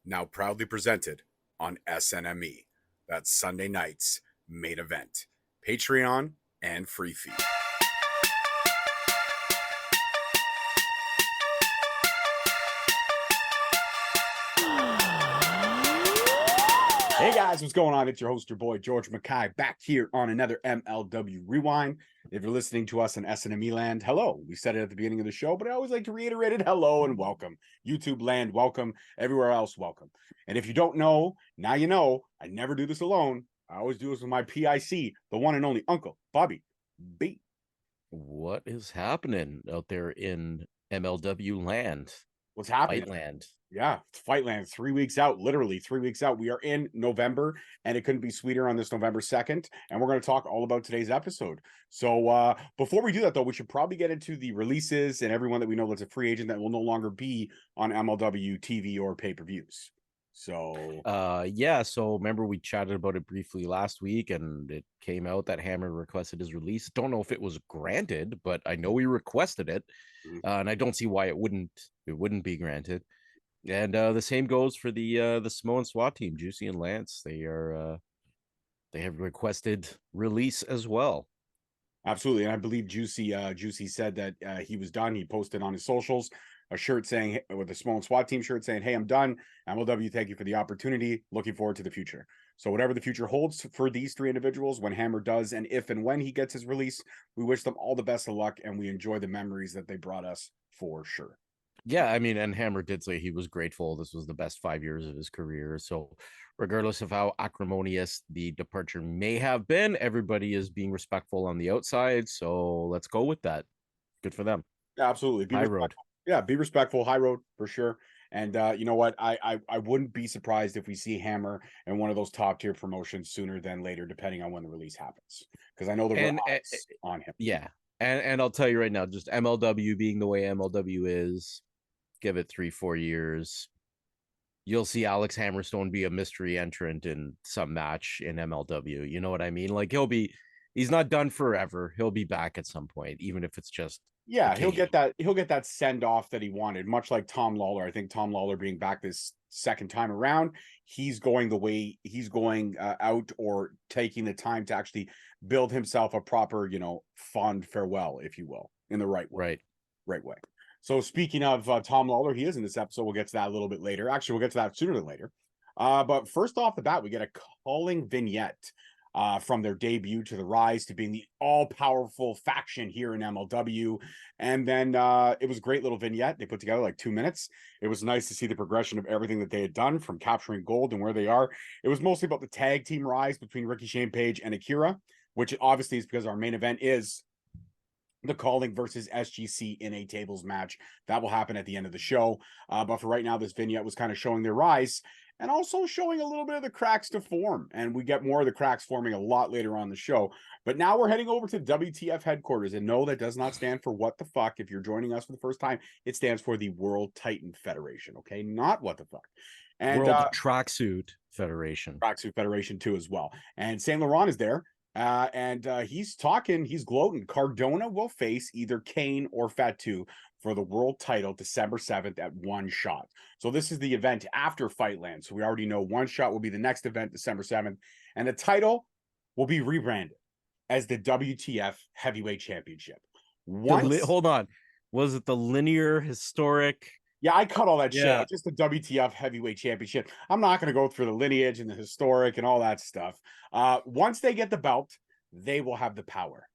now proudly presented on SNME. That's Sunday night's main event, Patreon and free feed. Hey guys, what's going on? It's your host, your boy, George Mackay, back here on another MLW Rewind. If you're listening to us in SNME land, hello. We said it at the beginning of the show, but I always like to reiterate it. Hello and welcome. YouTube land, welcome. Everywhere else, welcome. And if you don't know, now you know. I never do this alone. I always do this with my PIC, the one and only Uncle Bobby B. What is happening out there in MLW land? What's happening? FIGHTLAND. Yeah, it's FIGHTLAND. 3 weeks out, literally 3 weeks out. We are in November, and it couldn't be sweeter on this November 2nd. And we're going to talk all about today's episode. So before we do that, though, we should probably get into the releases and everyone that we know that's a free agent that will no longer be on MLW TV or pay-per-views. So so remember we chatted about it briefly last week, and it came out that Hammer requested his release. Don't know if it was granted, but I know he requested it, and I don't see why it wouldn't be granted. And the same goes for the Samoan SWAT team, Juicy and Lance. They have requested release as well. Absolutely. And I believe Juicy said that he was done. He posted on his socials a shirt saying, with a Samoan SWAT team shirt saying, "Hey, I'm done. MLW, thank you for the opportunity. Looking forward to the future." So whatever the future holds for these three individuals, when Hammer does, and if and when he gets his release, we wish them all the best of luck, and we enjoy the memories that they brought us for sure. Yeah, I mean, and Hammer did say he was grateful. This was the best 5 years of his career. So regardless of how acrimonious the departure may have been, everybody is being respectful on the outside. So let's go with that. Good for them. Absolutely. High road. Yeah, be respectful. High road for sure. And you know what? I wouldn't be surprised if we see Hammer in one of those top tier promotions sooner than later, depending on when the release happens. Because I know there were odds on him. Yeah. And I'll tell you right now, just MLW being the way MLW is, give it 3-4 years, you'll see Alex Hammerstone be a mystery entrant in some match in MLW. You know what I mean? Like he's not done forever. He'll be back at some point, even if it's just he'll get that send off that he wanted, much like Tom Lawler. I think Tom Lawler being back this second time around, he's going the way he's going out, or taking the time to actually build himself a proper, fond farewell, if you will, in the right way. Right way. So speaking of Tom Lawler, he is in this episode. We'll get to that a little bit later. Actually, we'll get to that sooner than later. But first off the bat, we get a calling vignette from their debut to the rise to being the all-powerful faction here in MLW. And then it was a great little vignette. They put together like 2 minutes. It was nice to see the progression of everything that they had done from capturing gold and where they are. It was mostly about the tag team rise between Ricky Shane Page and Akira, which obviously is because our main event is the Calling versus SGC in a tables match. That will happen at the end of the show. But for right now, this vignette was kind of showing their rise and also showing a little bit of the cracks to form. And we get more of the cracks forming a lot later on the show. But now we're heading over to WTF headquarters. And no, that does not stand for what the fuck. If you're joining us for the first time, it stands for the World Titan Federation. Okay, not what the fuck. And World Tracksuit Federation. Tracksuit Federation too as well. And Saint Laurent is there. And he's talking, he's gloating. Cardona will face either Kane or Fatu for the world title December 7th at One Shot. So this is the event after FIGHTLAND. So we already know One Shot will be the next event, December 7th. And the title will be rebranded as the WTF Heavyweight Championship. Hold on. Was it the linear historic? Yeah, I cut all that shit out. Just the WTF Heavyweight Championship. I'm not going to go through the lineage and the historic and all that stuff. Once they get the belt, they will have the power.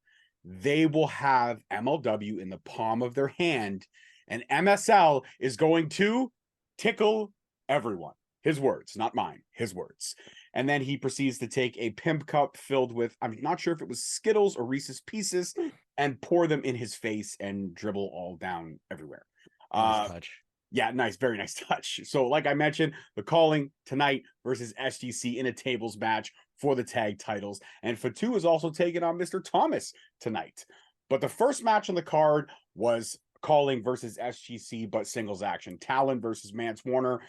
They will have MLW in the palm of their hand, and MSL is going to tickle everyone. His words, not mine, his words. And then he proceeds to take a pimp cup filled with, I'm not sure if it was Skittles or Reese's Pieces, and pour them in his face and dribble all down everywhere. Nice touch. Yeah, nice, very nice touch. So like I mentioned, the Calling tonight versus SGC in a tables match for the tag titles. And Fatu is also taking on Mr. Thomas tonight. But the first match on the card was Calling versus SGC, but singles action. Talon versus Mance Warner.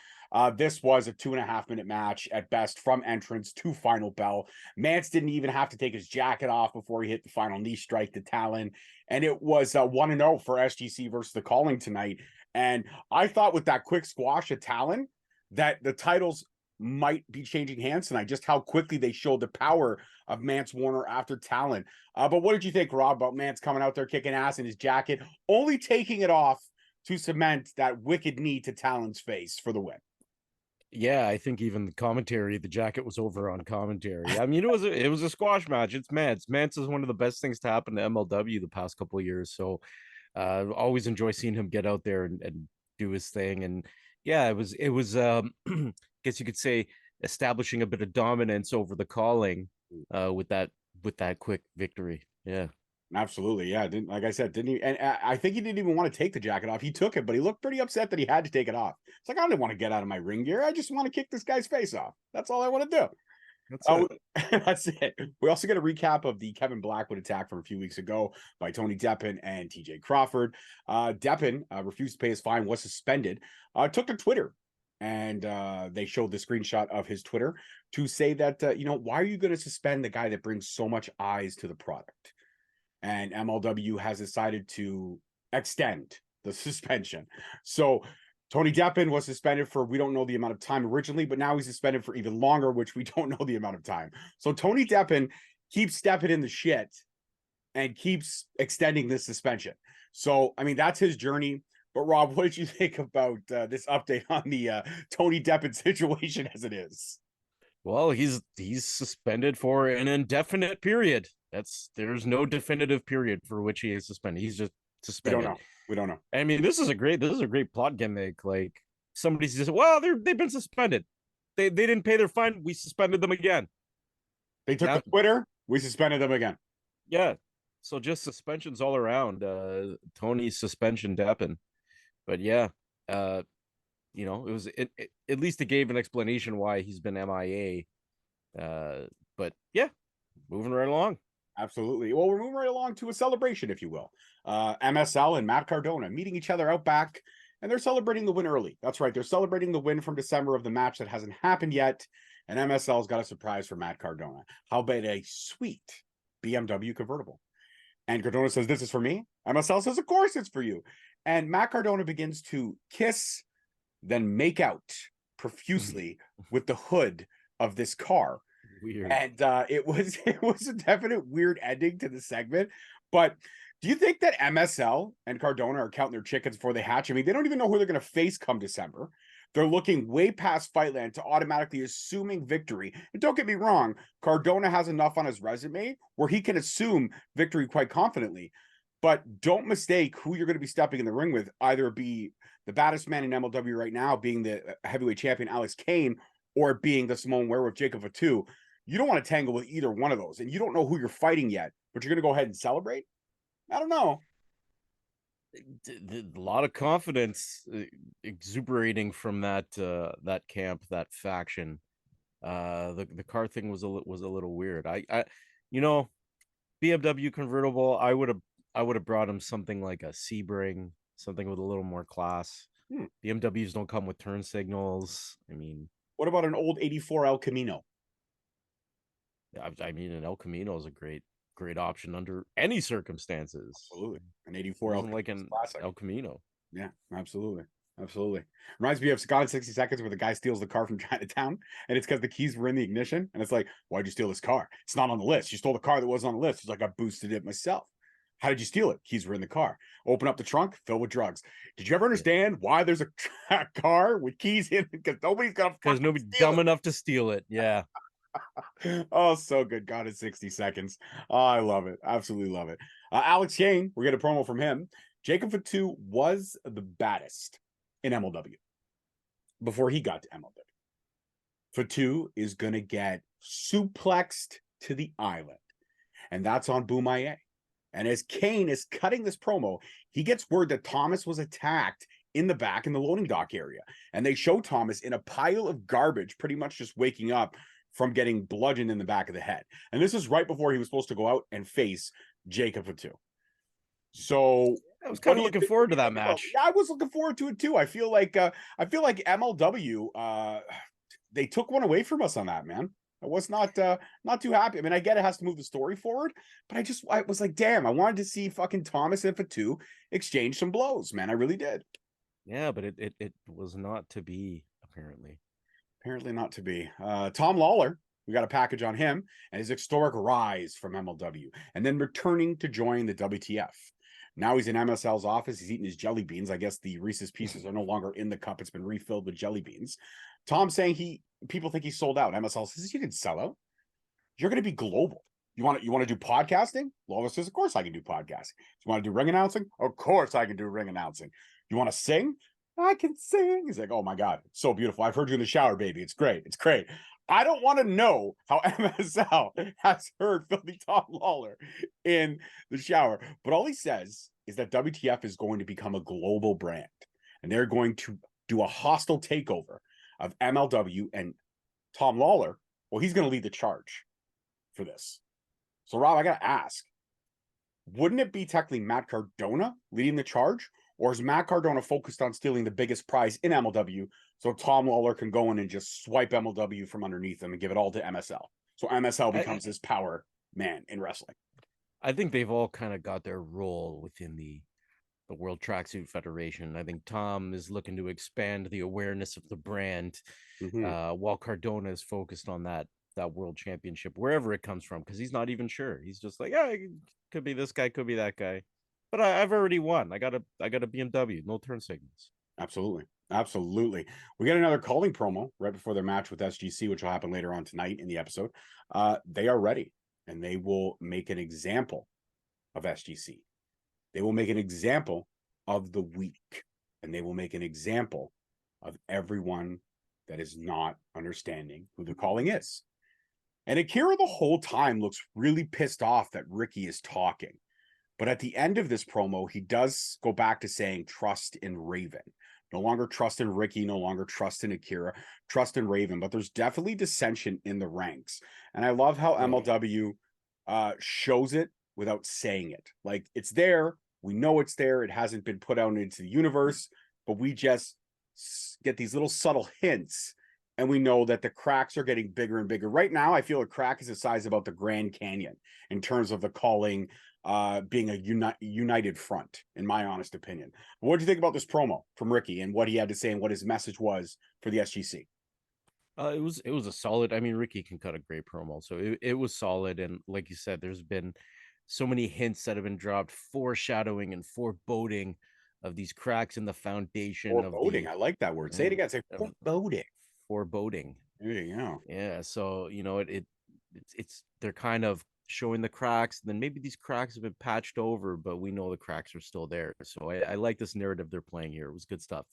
This was a 2.5 minute match at best, from entrance to final bell. Mance didn't even have to take his jacket off before he hit the final knee strike to Talon. And it was 1-0 for SGC versus the Calling tonight. And I thought with that quick squash of Talon, that the titles might be changing hands tonight, just how quickly they showed the power of Mance Warner after Talon. But what did you think, Rob, about Mance coming out there kicking ass in his jacket, only taking it off to cement that wicked knee to Talon's face for the win? Yeah, I think even the commentary, the jacket was over on commentary. I mean, it was a squash match. It's Mance. Mance is one of the best things to happen to MLW the past couple of years. So always enjoy seeing him get out there and do his thing. And yeah, it was I guess you could say establishing a bit of dominance over the calling with that quick victory. Yeah. Absolutely, yeah. Didn't, like I said, didn't he? And I think he didn't even want to take the jacket off. He took it, but he looked pretty upset that he had to take it off. It's like, I didn't want to get out of my ring gear. I just want to kick this guy's face off. That's all I want to do. That's it. That's it. We also get a recap of the Kevin Blackwood attack from a few weeks ago by Tony Deppen and TJ Crawford. Deppen refused to pay his fine, was suspended, took to Twitter, and they showed the screenshot of his Twitter to say that, why are you going to suspend the guy that brings so much eyes to the product? And MLW has decided to extend the suspension. So Tony Deppen was suspended for, we don't know the amount of time originally, but now he's suspended for even longer, which we don't know the amount of time. So Tony Deppen keeps stepping in the shit and keeps extending this suspension. So, I mean, that's his journey. But Rob, what did you think about this update on the Tony Deppen situation as it is? Well, he's suspended for an indefinite period. There's no definitive period for which he is suspended. He's just suspended. We don't know. I mean, this is a great plot gimmick. Like somebody's just, well, they've been suspended. They didn't pay their fine. We suspended them again. They took the Twitter. We suspended them again. Yeah. So just suspensions all around. Tony's suspension Deppen. But yeah, it was at least it gave an explanation why he's been MIA. But yeah, moving right along. Absolutely. Well, we're moving right along to a celebration, if you will. MSL and Matt Cardona meeting each other out back, and they're celebrating the win early. That's right. They're celebrating the win from December of the match that hasn't happened yet. And MSL's got a surprise for Matt Cardona. How about a sweet BMW convertible? And Cardona says, "This is for me." MSL says, "Of course it's for you." And Matt Cardona begins to kiss, then make out profusely with the hood of this car. Weird. And it was a definite weird ending to the segment. But do you think that MSL and Cardona are counting their chickens before they hatch? I mean, they don't even know who they're going to face come December. They're looking way past FIGHTLAND to automatically assuming victory. And don't get me wrong, Cardona has enough on his resume where he can assume victory quite confidently. But don't mistake who you're going to be stepping in the ring with. Either be the baddest man in MLW right now, being the heavyweight champion Alex Kane, or being the Samoan werewolf Jacob Fatu. You don't want to tangle with either one of those, and you don't know who you're fighting yet, but you're going to go ahead and celebrate? I don't know. A lot of confidence exuberating from that camp, that faction. The car thing was a little weird. I BMW convertible, I would have brought him something like a Sebring, something with a little more class. BMWs don't come with turn signals. I mean, what about an old 84 El Camino? I mean, an El Camino is a great option under any circumstances. Absolutely. An 84 El like an classic. El Camino. Yeah, absolutely. Reminds me of Gone in 60 Seconds, where the guy steals the car from Chinatown, and it's because the keys were in the ignition, and it's like, why'd you steal this car? It's not on the list. You stole the car that wasn't on the list. He's like, I boosted it myself. How did you steal it? Keys were in the car. Open up the trunk, fill with drugs. Did you ever understand why there's a car with keys in it? Because nobody's dumb enough to steal it. Yeah. Oh, so good. God in 60 seconds. Oh, I love it. Absolutely love it. Alex Kane, we're getting a promo from him. Jacob Fatu was the baddest in MLW before he got to MLW. Fatu is going to get suplexed to the island, and that's on Bomaye. And as Kane is cutting this promo, he gets word that Thomas was attacked in the back in the loading dock area. And they show Thomas in a pile of garbage, pretty much just waking up from getting bludgeoned in the back of the head. And this is right before he was supposed to go out and face Jacob Fatu. So I was kind of looking forward to that match. Yeah, I was looking forward to it too. I feel like MLW they took one away from us on that, man. I was not too happy. I mean, I get it has to move the story forward, but I was like, damn, I wanted to see fucking Thomas and Fatu exchange some blows, man. I really did. Yeah, but it was not to be. apparently. Apparently not to be. Tom Lawler, we got a package on him and his historic rise from MLW and then returning to join the WTF. Now he's in MSL's office. He's eating his jelly beans. I guess the Reese's Pieces are no longer in the cup. It's been refilled with jelly beans. Tom saying people think he's sold out. MSL says you can sell out. You're going to be global. You want to do podcasting? Lawler says, of course I can do podcasting. You want to do ring announcing? Of course I can do ring announcing. You want to sing? I can sing. He's like, oh my God, it's so beautiful. I've heard you in the shower, baby. It's great. It's great. I don't want to know how MSL has heard Filthy Tom Lawler in the shower. But all he says is that WTF is going to become a global brand. And they're going to do a hostile takeover of MLW. And Tom Lawler, well, he's going to lead the charge for this. So, Rob, I got to ask, wouldn't it be technically Matt Cardona leading the charge? Or is Matt Cardona focused on stealing the biggest prize in MLW so Tom Lawler can go in and just swipe MLW from underneath him and give it all to MSL? So MSL becomes this power man in wrestling. I think they've all kind of got their role within the World Tracksuit Federation. I think Tom is looking to expand the awareness of the brand, while Cardona is focused on that world championship, wherever it comes from, because he's not even sure. He's just like, yeah, it could be this guy, could be that guy. But I've already won. I got a BMW, no turn signals. Absolutely. Absolutely. We got another calling promo right before their match with SGC, which will happen later on tonight in the episode. They are ready, and they will make an example of SGC. They will make an example of the weak, and they will make an example of everyone that is not understanding who the calling is. And Akira the whole time looks really pissed off that Ricky is talking. But at the end of this promo, he does go back to saying trust in Raven. No longer trust in Ricky, no longer trust in Akira, trust in Raven. But there's definitely dissension in the ranks. And I love how MLW shows it without saying it. Like, it's there. We know it's there. It hasn't been put out into the universe. But we just get these little subtle hints. And we know that the cracks are getting bigger and bigger. Right now, I feel a crack is the size about the Grand Canyon in terms of the calling being a united front, in my honest opinion. What do you think about this promo from Ricky and what he had to say and what his message was for the SGC? It was a solid. I mean, Ricky can cut a great promo, so it was solid. And like you said, there's been so many hints that have been dropped, foreshadowing and foreboding of these cracks in the foundation. Foreboding. I like that word. Say it again. Say foreboding. Foreboding. There you go. Yeah. So it's they're kind of showing the cracks, and then maybe these cracks have been patched over, but we know the cracks are still there. So I like this narrative they're playing here. It was good stuff.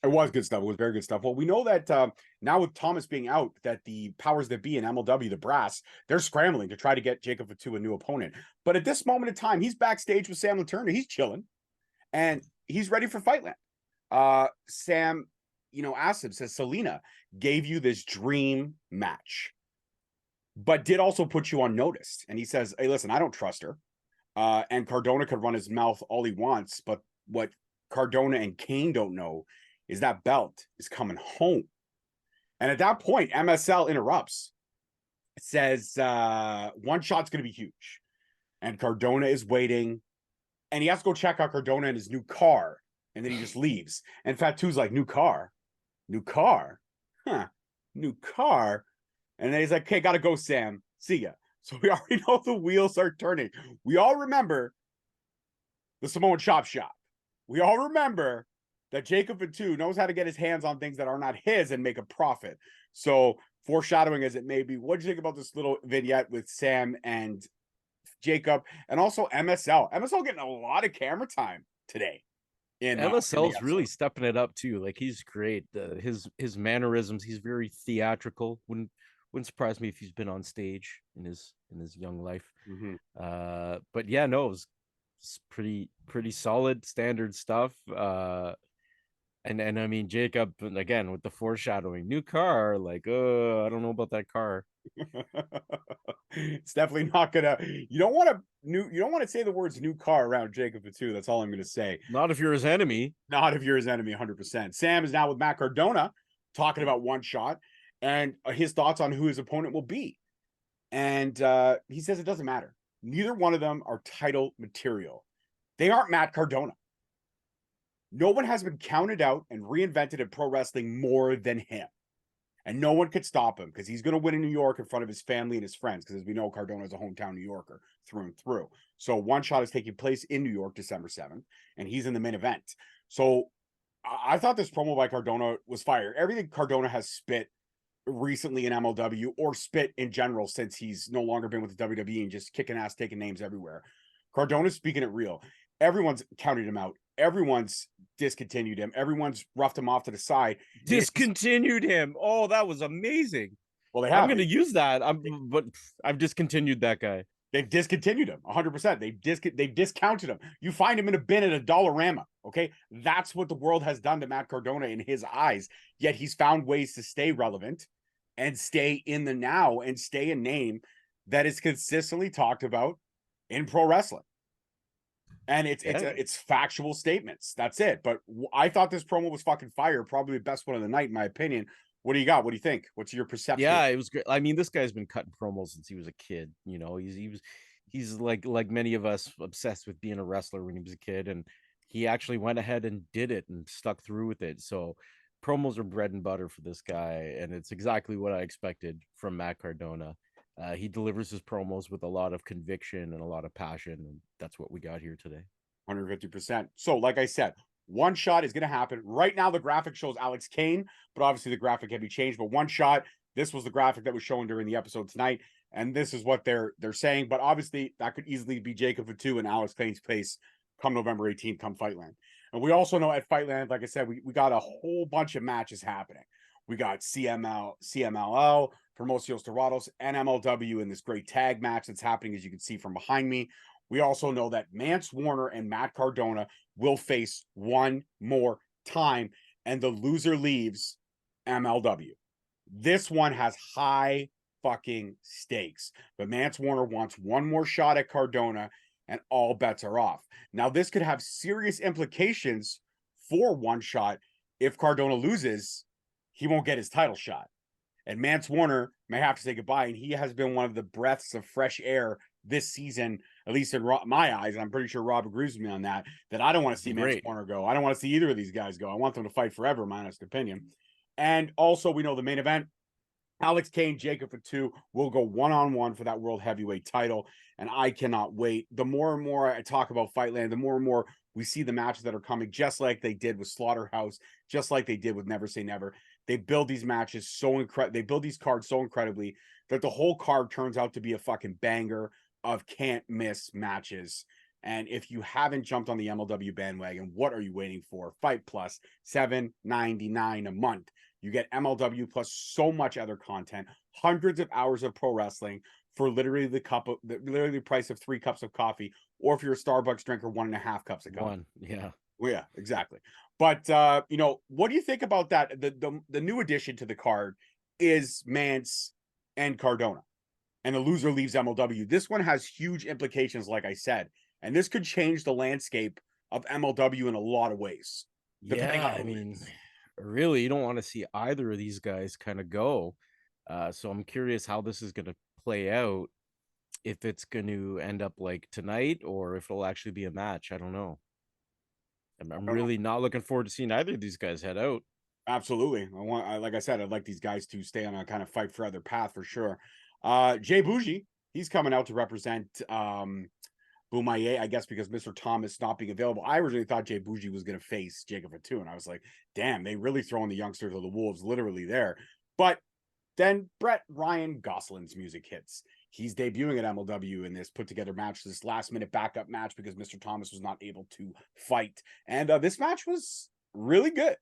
It was good stuff. It was very good stuff. Well, we know that now with Thomas being out, that the powers that be in MLW, the brass, they're scrambling to try to get Jacob Fatu a new opponent. But at this moment in time, he's backstage with Sam Laturner. He's chilling, and he's ready for Fightland. Sam, asked him, says, Selena gave you this dream match, but did also put you on notice. And he says, hey, listen, I don't trust her. And Cardona could run his mouth all he wants, but what Cardona and Kane don't know is that belt is coming home. And at that point, MSL interrupts. It says, one shot's going to be huge. And Cardona is waiting. And he has to go check out Cardona in his new car. And then he just leaves. And Fatu's like, new car? New car? Huh. New car? And then he's like, okay, got to go, Sam. See ya. So we already know the wheels are turning. We all remember the Samoan Chop Shop. We all remember that Jacob Fatu knows how to get his hands on things that are not his and make a profit. So foreshadowing as it may be, what do you think about this little vignette with Sam and Jacob, and also MSL? MSL getting a lot of camera time today. MSL's really stepping it up too. Like, he's great. His mannerisms, he's very theatrical. Wouldn't surprise me if he's been on stage in his young life. But yeah, no, it was pretty solid standard stuff. And I mean, Jacob, again, with the foreshadowing, new car, like, I don't know about that car. It's definitely not gonna. You don't want to say the words "new car" around Jacob Fatu. That's all I'm gonna say. Not if you're his enemy. Not if you're his enemy, 100%. Sam is now with Matt Cardona, talking about one shot and his thoughts on who his opponent will be. And he says it doesn't matter. Neither one of them are title material. They aren't Matt Cardona. No one has been counted out and reinvented in pro wrestling more than him. And no one could stop him because he's going to win in New York in front of his family and his friends. Because as we know, Cardona is a hometown New Yorker through and through. So One Shot is taking place in New York December 7th, and he's in the main event. So I thought this promo by Cardona was fire. Everything Cardona has spit recently in MLW or spit in general since he's no longer been with the WWE and just kicking ass, taking names everywhere. Cardona's speaking it real. Everyone's counted him out. Everyone's discontinued him. Everyone's roughed him off to the side. Discontinued him. Oh, that was amazing. Well, they have. I'm going to use that. But I've discontinued that guy. They've discontinued him 100%. They've discounted him. You find him in a bin at a Dollarama. Okay, that's what the world has done to Matt Cardona in his eyes. Yet he's found ways to stay relevant and stay in the now and stay a name that is consistently talked about in pro wrestling. And it's factual statements. That's it. But I thought this promo was fucking fire. Probably the best one of the night, in my opinion. What do you got? What do you think? What's your perception? Yeah, it was great. I mean, this guy's been cutting promos since he was a kid. You know, he's like many of us, obsessed with being a wrestler when he was a kid, and he actually went ahead and did it and stuck through with it. So promos are bread and butter for this guy, and it's exactly what I expected from Matt Cardona. He delivers his promos with a lot of conviction and a lot of passion, and that's what we got here today. 150%. So, like I said, One Shot is going to happen. Right now, the graphic shows Alex Kane, but obviously the graphic can be changed. But One Shot, this was the graphic that was shown during the episode tonight, and this is what they're saying. But obviously, that could easily be Jacob Fatu and Alex Kane's place come November 18th, come Fightland. And we also know at Fightland, like I said, we got a whole bunch of matches happening. We got CMLL, Promocios Dorados, and MLW in this great tag match that's happening, as you can see from behind me. We also know that Mance Warner and Matt Cardona will face one more time, and the loser leaves MLW. This one has high fucking stakes, but Mance Warner wants one more shot at Cardona, and all bets are off. Now, this could have serious implications for One Shot. If Cardona loses, he won't get his title shot. And Mance Warner may have to say goodbye, and he has been one of the breaths of fresh air this season, at least in my eyes. And I'm pretty sure Rob agrees with me on that I don't want to see Mance Warner go. I don't want to see either of these guys go. I want them to fight forever, my honest opinion. And also, we know the main event, Alex Kane, Jacob Fatu will go one-on-one for that world heavyweight title, and I cannot wait. The more and more I talk about Fightland, the more and more we see the matches that are coming, just like they did with Slaughterhouse, just like they did with Never Say Never. They build these matches so incredible. They build these cards so incredibly that the whole card turns out to be a fucking banger of can't miss matches. And if you haven't jumped on the MLW bandwagon, what are you waiting for? Fight Plus, $7.99 a month. You get MLW plus so much other content, hundreds of hours of pro wrestling for literally the price of 3 cups of coffee, or if you're a Starbucks drinker, 1.5 cups of coffee. Yeah. Well, yeah, exactly. But you know, what do you think about that? The new addition to the card is Mance and Cardona, and the loser leaves MLW. This one has huge implications, like I said, and this could change the landscape of MLW in a lot of ways. Yeah, I mean, really, you don't want to see either of these guys kind of go. So I'm curious how this is going to play out, if it's going to end up like tonight or if it'll actually be a match. I don't know. I'm really not looking forward to seeing either of these guys head out. Absolutely. Like I said, I'd like these guys to stay on a kind of fight for other path for sure. Jay Boujii, he's coming out to represent Bomaye, I guess, because Mr. Thomas not being available. I originally thought Jay Boujii was going to face Jacob Fatu, and I was like, damn, they really throwing the youngster to the wolves literally there. But then Brett Ryan Gosselin's music hits. He's debuting at MLW in this put-together match, this last-minute backup match, because Mr. Thomas was not able to fight. And this match was really good.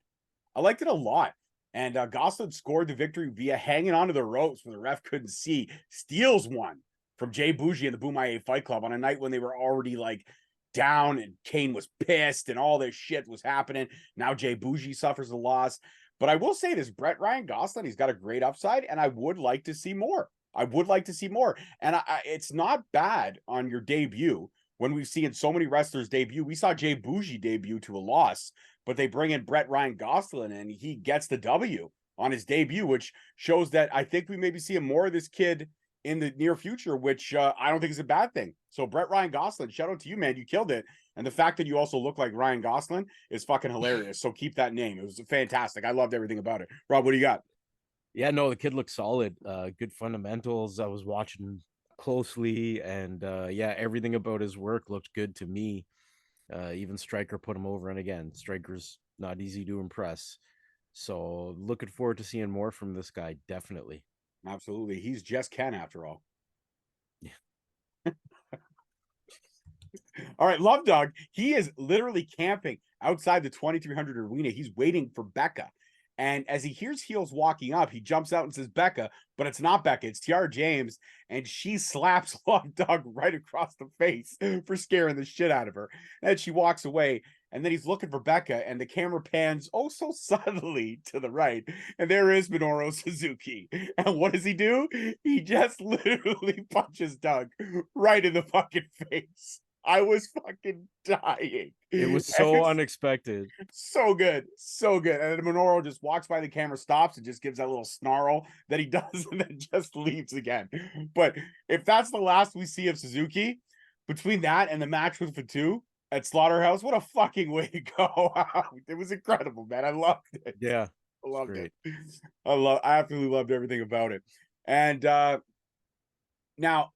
I liked it a lot. And Gosselin scored the victory via hanging onto the ropes when the ref couldn't see. Steals one from Jay Boujii and the Bomaye Fight Club on a night when they were already like down and Kane was pissed and all this shit was happening. Now Jay Boujii suffers a loss. But I will say this, Brett Ryan Gosselin, he's got a great upside, and I would like to see more. I would like to see more. And it's not bad on your debut. When we've seen so many wrestlers debut, we saw Jay Boujii debut to a loss, but they bring in Brett Ryan Gosselin and he gets the W on his debut, which shows that I think we maybe see more of this kid in the near future, which I don't think is a bad thing. So Brett Ryan Gosselin, shout out to you, man. You killed it. And the fact that you also look like Ryan Gosselin is fucking hilarious. So keep that name. It was fantastic. I loved everything about it. Rob, what do you got? Yeah, no, the kid looks solid. Good fundamentals. I was watching closely, and yeah, everything about his work looked good to me. Even Striker put him over, and again, Striker's not easy to impress. So looking forward to seeing more from this guy, definitely. Absolutely. He's just Ken after all. Yeah. All right, Love Dog. He is literally camping outside the 2300 arena. He's waiting for Becca. And as he hears Heels walking up, he jumps out and says, Becca, but it's not Becca. It's Tiara James. And she slaps Love Dog right across the face for scaring the shit out of her. And she walks away. And then he's looking for Becca, and the camera pans oh so subtly to the right. And there is Minoru Suzuki. And what does he do? He just literally punches Doug right in the fucking face. I was fucking dying. It was so unexpected. So good. So good. And then Minoru just walks by the camera, stops, and just gives that little snarl that he does, and then just leaves again. But if that's the last we see of Suzuki, between that and the match with Fatu at Slaughterhouse, what a fucking way to go. It was incredible, man. I loved it. Yeah. I loved it. I absolutely loved everything about it. And now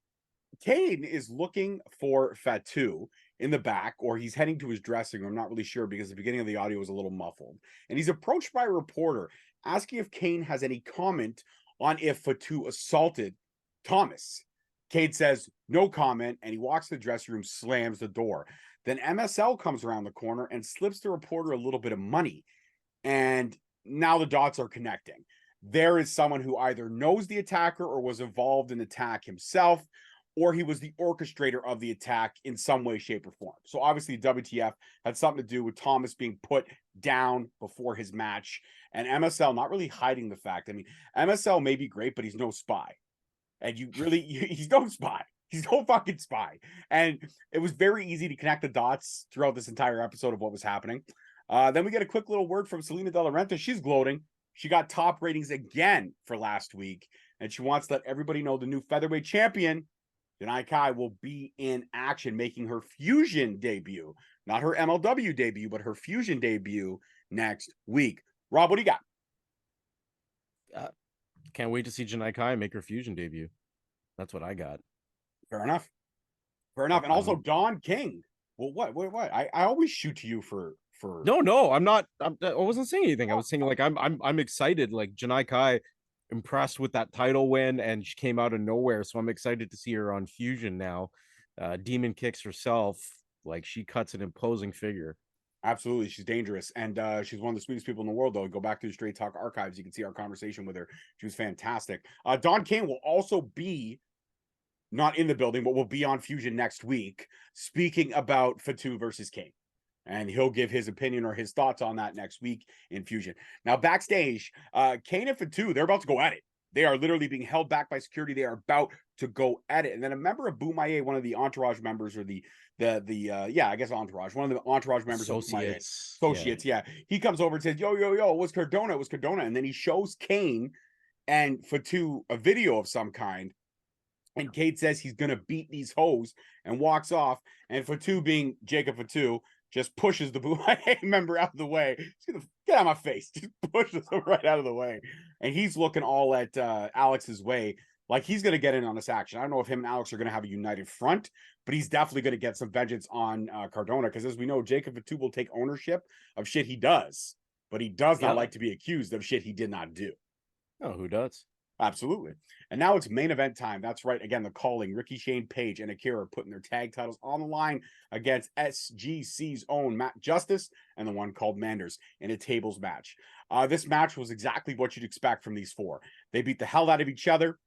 Kane is looking for Fatu in the back, or he's heading to his dressing room. I'm not really sure because the beginning of the audio was a little muffled. And he's approached by a reporter asking if Kane has any comment on if Fatu assaulted Thomas. Kane says no comment, and he walks to the dressing room, slams the door. Then MSL comes around the corner and slips the reporter a little bit of money. And now the dots are connecting. There is someone who either knows the attacker or was involved in the attack himself, or he was the orchestrator of the attack in some way, shape, or form. So obviously WTF had something to do with Thomas being put down before his match, and MSL not really hiding the fact. I mean, MSL may be great, but he's no spy. And he's no spy. He's no fucking spy. And it was very easy to connect the dots throughout this entire episode of what was happening. Then we get a quick little word from Selena De La Renta. She's gloating. She got top ratings again for last week, and she wants to let everybody know the new featherweight champion, Janai Kai, will be in action, making her Fusion debut. Not her MLW debut, but her Fusion debut next week. Rob, what do you got? Can't wait to see Janai Kai make her Fusion debut. That's what I got. Fair enough. Fair enough. And also Don King. Well, what? I always shoot to you for No, I'm not. I wasn't saying anything. I was saying like I'm excited. Like Janai Kai, impressed with that title win, and she came out of nowhere. So I'm excited to see her on Fusion now. Demon Kicks herself. Like she cuts an imposing figure. Absolutely, she's dangerous, and she's one of the sweetest people in the world. Though, go back to the Straight Talk archives, you can see our conversation with her. She was fantastic. Don King will also be not in the building, but will be on Fusion next week, speaking about Fatu versus Kane, and he'll give his opinion or his thoughts on that next week in Fusion. Now, backstage, Kane and Fatu, they're about to go at it. They are literally being held back by security. They are about to go at it. And then a member of Bomaye, one of the entourage members, or I guess entourage, one of the entourage members associates, yeah. He comes over and says, yo, it was Cardona, and then he shows Kane and Fatu a video of some kind. And Kate says he's gonna beat these hoes and walks off. And Fatu, being Jacob Fatu, just pushes the Bomaye member out of the way. Get out of my face. Just pushes him right out of the way. And he's looking all at Alex's way, like he's going to get in on this action. I don't know if him and Alex are going to have a united front, but he's definitely going to get some vengeance on Cardona, because as we know, Jacob Fatu will take ownership of shit he does, but he does not like to be accused of shit he did not do. Oh, who does? Absolutely. And now it's main event time. That's right. Again, the calling. Ricky Shane Page and Akira putting their tag titles on the line against SGC's own Matt Justice and the one called Manders in a tables match. This match was exactly what you'd expect from these four. They beat the hell out of each other.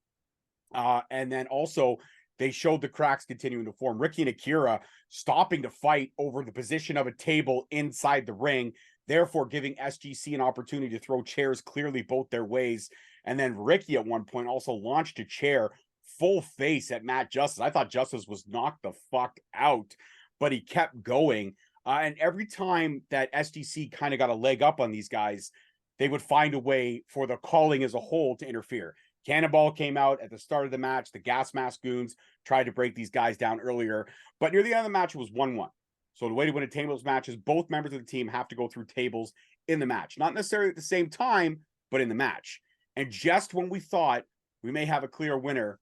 And then also they showed the cracks continuing to form. Ricky and Akira stopping to fight over the position of a table inside the ring, therefore giving SGC an opportunity to throw chairs clearly both their ways. And then Ricky at one point also launched a chair full face at Matt Justice. I thought Justice was knocked the fuck out, but he kept going. And every time that SGC kind of got a leg up on these guys, they would find a way for the calling as a whole to interfere. Cannonball came out at the start of the match. The gas mask goons tried to break these guys down earlier, but near the end of the match, it was 1-1. So the way to win a tables match is both members of the team have to go through tables in the match. Not necessarily at the same time, but in the match. And just when we thought we may have a clear winner,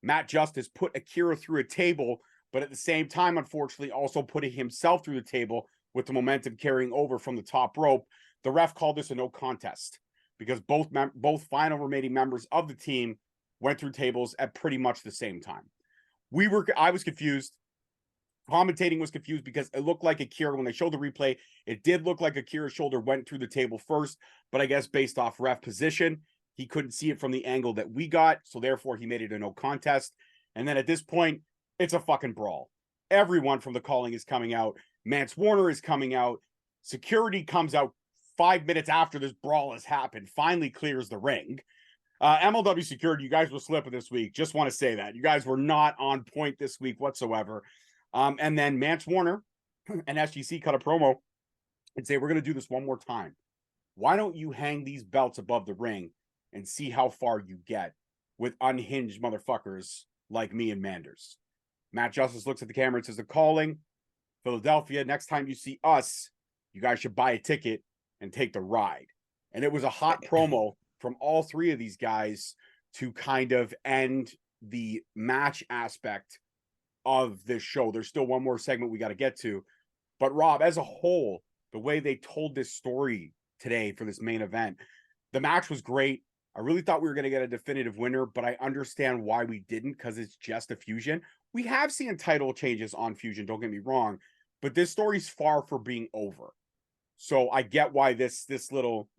Matt Justice put Akira through a table, but at the same time, unfortunately, also putting himself through the table with the momentum carrying over from the top rope. The ref called this a no contest because both final remaining members of the team went through tables at pretty much the same time. I was confused. Commentating was confused because it looked like Akira, when they showed the replay, it did look like Akira's shoulder went through the table first, but I guess based off ref position, he couldn't see it from the angle that we got, so therefore he made it a no contest. And then at this point, it's a fucking brawl. Everyone from the calling is coming out. Mance Warner is coming out. Security comes out 5 minutes after this brawl has happened, finally clears the ring. MLW security, you guys were slipping this week. Just want to say that. You guys were not on point this week whatsoever. And then Mance Warner and SGC cut a promo and say, we're going to do this one more time. Why don't you hang these belts above the ring and see how far you get with unhinged motherfuckers like me and Manders? Matt Justice looks at the camera and says, the calling, Philadelphia, next time you see us, you guys should buy a ticket and take the ride. And it was a hot promo from all three of these guys to kind of end the match aspect of this show. There's still one more segment we got to get to. But Rob, as a whole, the way they told this story today for this main event, the match was great. I really thought we were going to get a definitive winner, but I understand why we didn't, because it's just a Fusion. We have seen title changes on Fusion, don't get me wrong, but this story's far from being over. So I get why this little,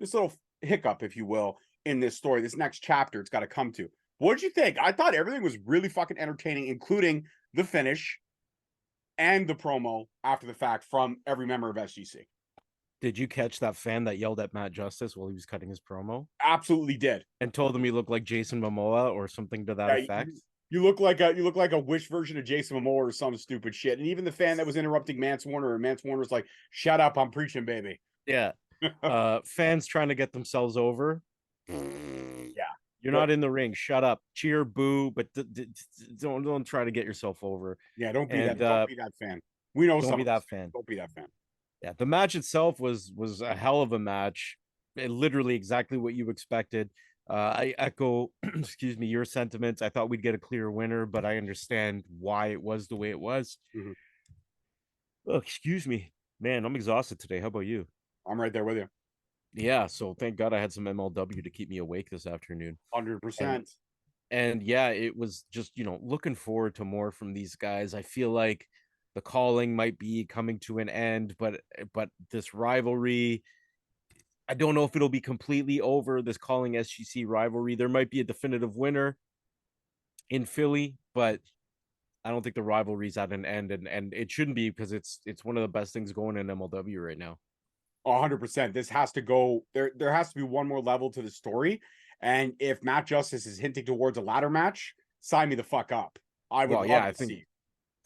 this little hiccup, if you will, in this story, this next chapter it's got to come to. What did you think? I thought everything was really fucking entertaining, including the finish and the promo after the fact from every member of SGC. Did you catch that fan that yelled at Matt Justice while he was cutting his promo? Absolutely did. And told him he looked like Jason Momoa or something to that effect. You look like a Wish version of Jason Momoa or some stupid shit. And even the fan that was interrupting Mance Warner, and Mance Warner's like, "Shut up, I'm preaching, baby." Yeah. Fans trying to get themselves over. Yeah. You're not in the ring. Shut up. Cheer, boo, but don't try to get yourself over. Yeah, don't be that fan. We know don't be that fan. Don't be that fan. Yeah, the match itself was a hell of a match. Literally exactly what you expected. I echo, excuse me, your sentiments. I thought we'd get a clear winner, but I understand why it was the way it was. Mm-hmm. Oh, excuse me, man. I'm exhausted today. How about you? I'm right there with you. Yeah, so thank God I had some MLW to keep me awake this afternoon. 100%. And yeah, it was just, looking forward to more from these guys. I feel like the calling might be coming to an end, but this rivalry, I don't know if it'll be completely over, this calling SGC rivalry. There might be a definitive winner in Philly, but I don't think the rivalry's at an end, and it shouldn't be, because it's one of the best things going in MLW right now. 100%. This has to go. There has to be one more level to the story. And if Matt Justice is hinting towards a ladder match, sign me the fuck up. I would love to see.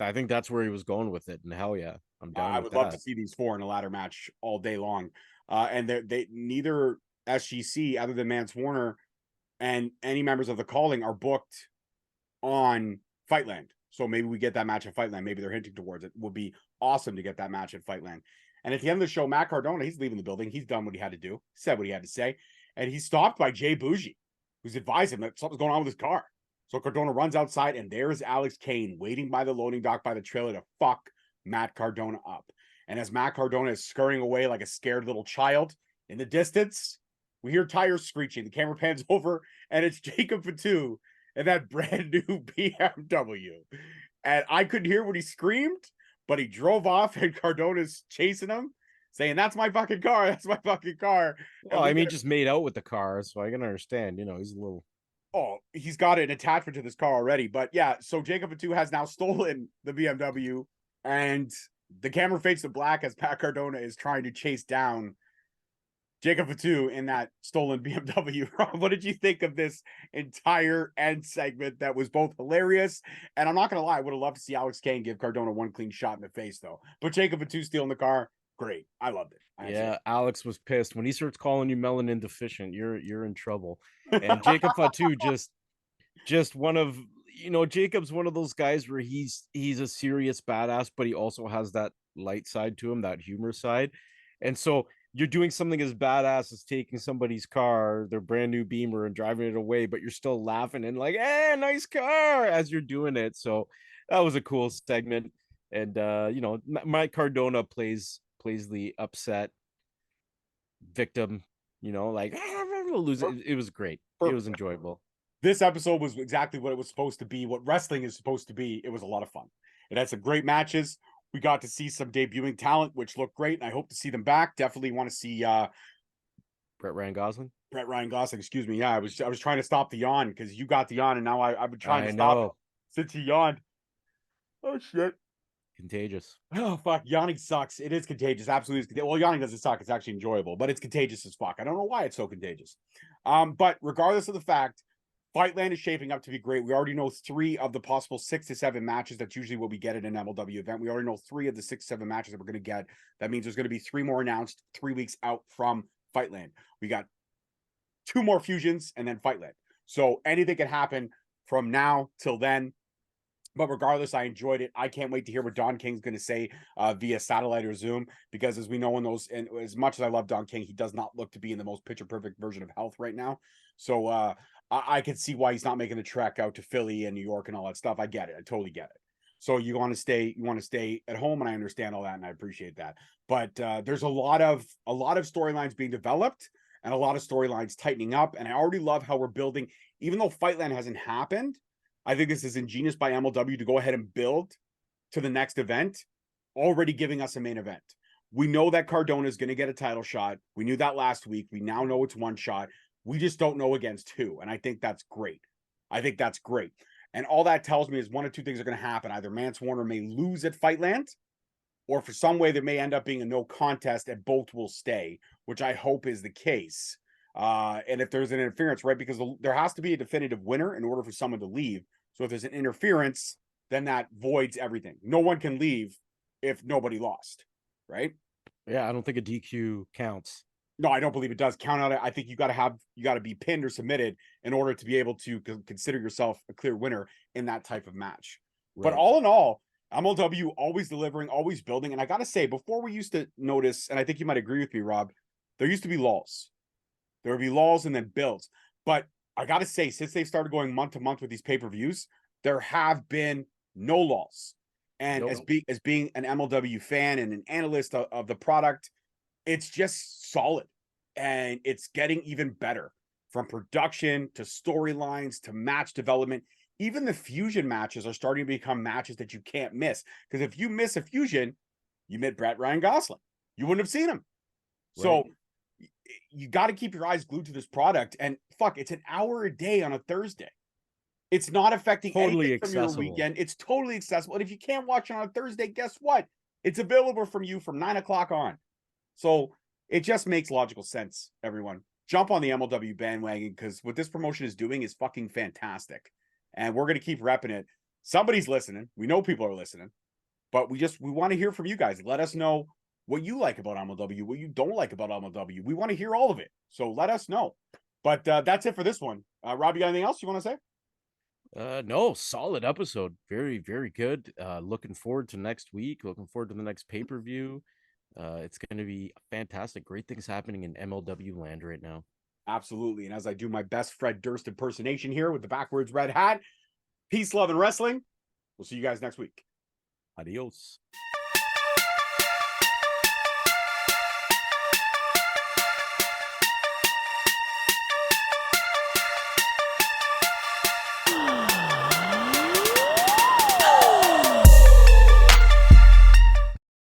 I think that's where he was going with it, and hell yeah, I'm down. I would love to see these four in a ladder match all day long. And they neither SGC, other than Mance Warner, and any members of the calling are booked on FIGHTLAND. So maybe we get that match at FIGHTLAND. Maybe they're hinting towards it. Would be awesome to get that match at FIGHTLAND. And at the end of the show, Matt Cardona, he's leaving the building. He's done what he had to do, said what he had to say. And he's stopped by Jay Boujii, who's advised him that something's going on with his car. So Cardona runs outside, and there's Alex Kane waiting by the loading dock by the trailer to fuck Matt Cardona up. And as Matt Cardona is scurrying away like a scared little child, in the distance, we hear tires screeching. The camera pans over, and it's Jacob Fatu in that brand new BMW. And I couldn't hear what he screamed, but he drove off, and Cardona's chasing him, saying, "That's my fucking car. That's my fucking car." Well, I mean, just made out with the car, so I can understand. He's a little. Oh, he's got an attachment to this car already. But yeah, so Jacob Fatu has now stolen the BMW, and the camera fades to black as Pat Cardona is trying to chase down Jacob Fatu in that stolen BMW. Rob, what did you think of this entire end segment that was both hilarious? And I'm not going to lie, I would have loved to see Alex Kane give Cardona one clean shot in the face, though. But Jacob Fatu stealing the car, great. I loved it. Yeah, Alex was pissed. When he starts calling you melanin deficient, you're in trouble. And Jacob Fatu just one of, you know, Jacob's one of those guys where he's a serious badass, but he also has that light side to him, that humor side. And so you're doing something as badass as taking somebody's car, their brand new Beamer, and driving it away, but you're still laughing and like, "Hey, nice car," as you're doing it. So that was a cool segment. And you know, Matt Cardona plays the upset victim, you know, like lose it. It was great. It was enjoyable. This episode was exactly what it was supposed to be, what wrestling is supposed to be. It was a lot of fun. It had some great matches. We got to see some debuting talent, which looked great, and I hope to see them back. Definitely want to see Brett Ryan Gosling. Excuse me. Yeah, I was trying to stop the yawn because you got the yawn, and now I've been trying to stop it since he yawned. Oh shit. Contagious. Oh fuck, yawning sucks. It is contagious. Absolutely. Well, yawning doesn't suck. It's actually enjoyable, but it's contagious as fuck. I don't know why it's so contagious. But regardless of the fact, FIGHTLAND is shaping up to be great. We already know 3 of the possible 6 to 7 matches. That's usually what we get at an MLW event. We already know 3 of the 6 7 matches that we're going to get. That means there's going to be 3 more announced 3 weeks out from FIGHTLAND. We got 2 more fusions and then FIGHTLAND. So anything can happen from now till then. But regardless, I enjoyed it. I can't wait to hear what Don King's going to say via satellite or Zoom, because as we know in those, and as much as I love Don King, he does not look to be in the most picture perfect version of health right now. So I can see why he's not making the trek out to Philly and New York and all that stuff. I get it. I totally get it. So you want to stay at home, and I understand all that, and I appreciate that. But there's a lot of storylines being developed and a lot of storylines tightening up. And I already love how we're building, even though FIGHTLAND hasn't happened. I think this is ingenious by MLW to go ahead and build to the next event, already giving us a main event. We know that Cardona is going to get a title shot. We knew that last week. We now know it's one shot. We just don't know against who. And I think that's great. And all that tells me is one of 2 things are going to happen. Either Mance Warner may lose at FIGHTLAND, or for some way there may end up being a no contest and both will stay, which I hope is the case. And if there's an interference, right, because there has to be a definitive winner in order for someone to leave. So if there's an interference, then that voids everything. No one can leave if nobody lost, right? Yeah, I don't think a DQ counts. No, I don't believe it does count on it. I think you got to be pinned or submitted in order to be able to consider yourself a clear winner in that type of match. Right. But all in all, MLW always delivering, always building. And I got to say, before we used to notice, and I think you might agree with me, Rob, there used to be lulls. There would be lulls and then builds. But I got to say, since they've started going month to month with these pay-per-views, there have been no lulls. And as being an MLW fan and an analyst of the product, it's just solid. And it's getting even better, from production to storylines to match development. Even the fusion matches are starting to become matches that you can't miss. Because if you miss a fusion, you met Brett Ryan Gosselin. You wouldn't have seen him. Right. So you got to keep your eyes glued to this product. And fuck, it's an hour a day on a Thursday. It's not affecting anything from your weekend. It's totally accessible. And if you can't watch it on a Thursday, guess what? It's available from you from 9 o'clock on. So it just makes logical sense, everyone. Jump on the MLW bandwagon, because what this promotion is doing is fucking fantastic. And we're going to keep repping it. Somebody's listening. We know people are listening. But we want to hear from you guys. Let us know what you like about MLW, what you don't like about MLW. We want to hear all of it. So let us know. But that's it for this one. Rob, you got anything else you want to say? No, solid episode. Very, very good. Looking forward to next week. Looking forward to the next pay-per-view. It's going to be fantastic. Great things happening in MLW land right now. Absolutely. And as I do my best Fred Durst impersonation here with the backwards red hat, peace, love, and wrestling. We'll see you guys next week. Adios.